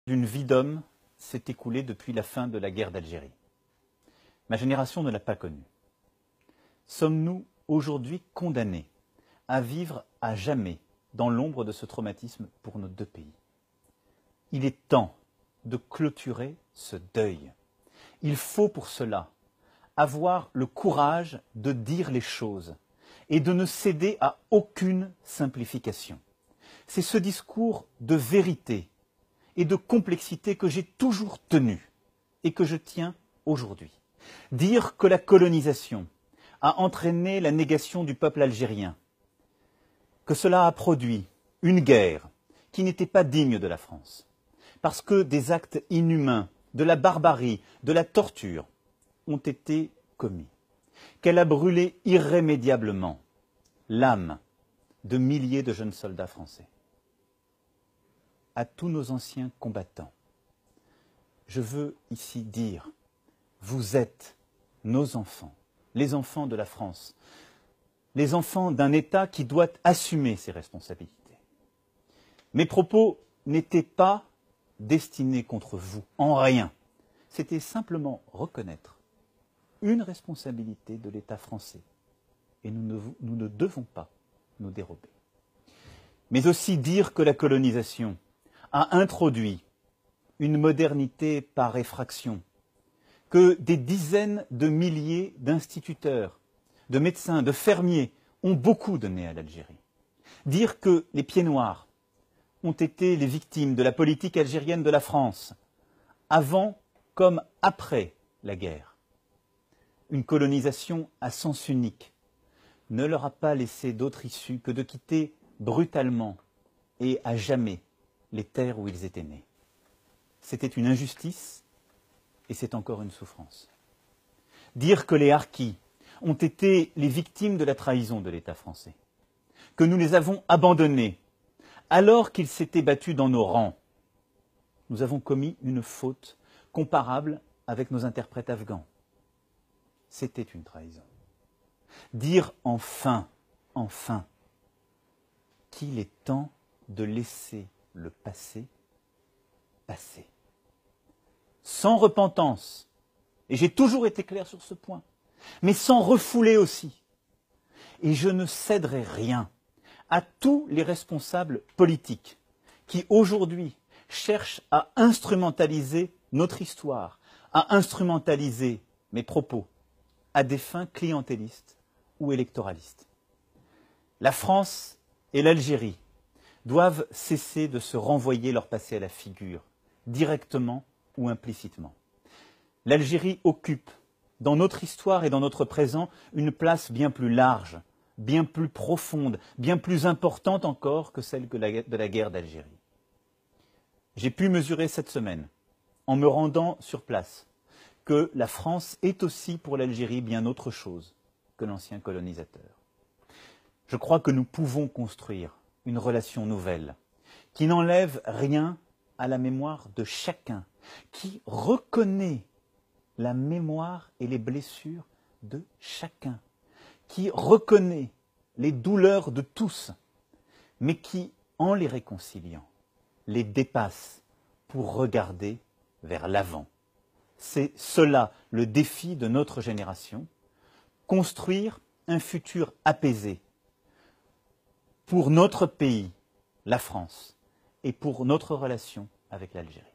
D'une vie d'homme s'est écoulée depuis la fin de la guerre d'Algérie. Ma génération ne l'a pas connue. Sommes-nous aujourd'hui condamnés à vivre à jamais dans l'ombre de ce traumatisme pour nos deux pays? Il est temps de clôturer ce deuil. Il faut pour cela avoir le courage de dire les choses et de ne céder à aucune simplification. C'est ce discours de vérité et de complexité que j'ai toujours tenu et que je tiens aujourd'hui. Dire que la colonisation a entraîné la négation du peuple algérien, que cela a produit une guerre qui n'était pas digne de la France, parce que des actes inhumains, de la barbarie, de la torture ont été commis, qu'elle a brûlé irrémédiablement l'âme de milliers de jeunes soldats français. À tous nos anciens combattants, je veux ici dire, vous êtes nos enfants, les enfants de la France, les enfants d'un État qui doit assumer ses responsabilités. Mes propos n'étaient pas destinés contre vous, en rien. C'était simplement reconnaître une responsabilité de l'État français. Et nous ne devons pas nous dérober. Mais aussi dire que la colonisation a introduit une modernité par effraction, que des dizaines de milliers d'instituteurs, de médecins, de fermiers ont beaucoup donné à l'Algérie. Dire que les pieds noirs ont été les victimes de la politique algérienne de la France, avant comme après la guerre. Une colonisation à sens unique ne leur a pas laissé d'autre issue que de quitter brutalement et à jamais les terres où ils étaient nés. C'était une injustice et c'est encore une souffrance. Dire que les harkis ont été les victimes de la trahison de l'État français, que nous les avons abandonnés alors qu'ils s'étaient battus dans nos rangs, nous avons commis une faute comparable avec nos interprètes afghans. C'était une trahison. Dire enfin qu'il est temps de laisser le passé passer. Sans repentance, et j'ai toujours été clair sur ce point, mais sans refouler aussi. Et je ne céderai rien à tous les responsables politiques qui aujourd'hui cherchent à instrumentaliser notre histoire, à instrumentaliser mes propos à des fins clientélistes ou électoralistes. La France et l'Algérie doivent cesser de se renvoyer leur passé à la figure, directement ou implicitement. L'Algérie occupe, dans notre histoire et dans notre présent, une place bien plus large, bien plus profonde, bien plus importante encore que celle de la guerre d'Algérie. J'ai pu mesurer cette semaine, en me rendant sur place, que la France est aussi pour l'Algérie bien autre chose que l'ancien colonisateur. Je crois que nous pouvons construire une relation nouvelle, qui n'enlève rien à la mémoire de chacun, qui reconnaît la mémoire et les blessures de chacun, qui reconnaît les douleurs de tous, mais qui, en les réconciliant, les dépasse pour regarder vers l'avant. C'est cela le défi de notre génération, construire un futur apaisé pour notre pays, la France, et pour notre relation avec l'Algérie.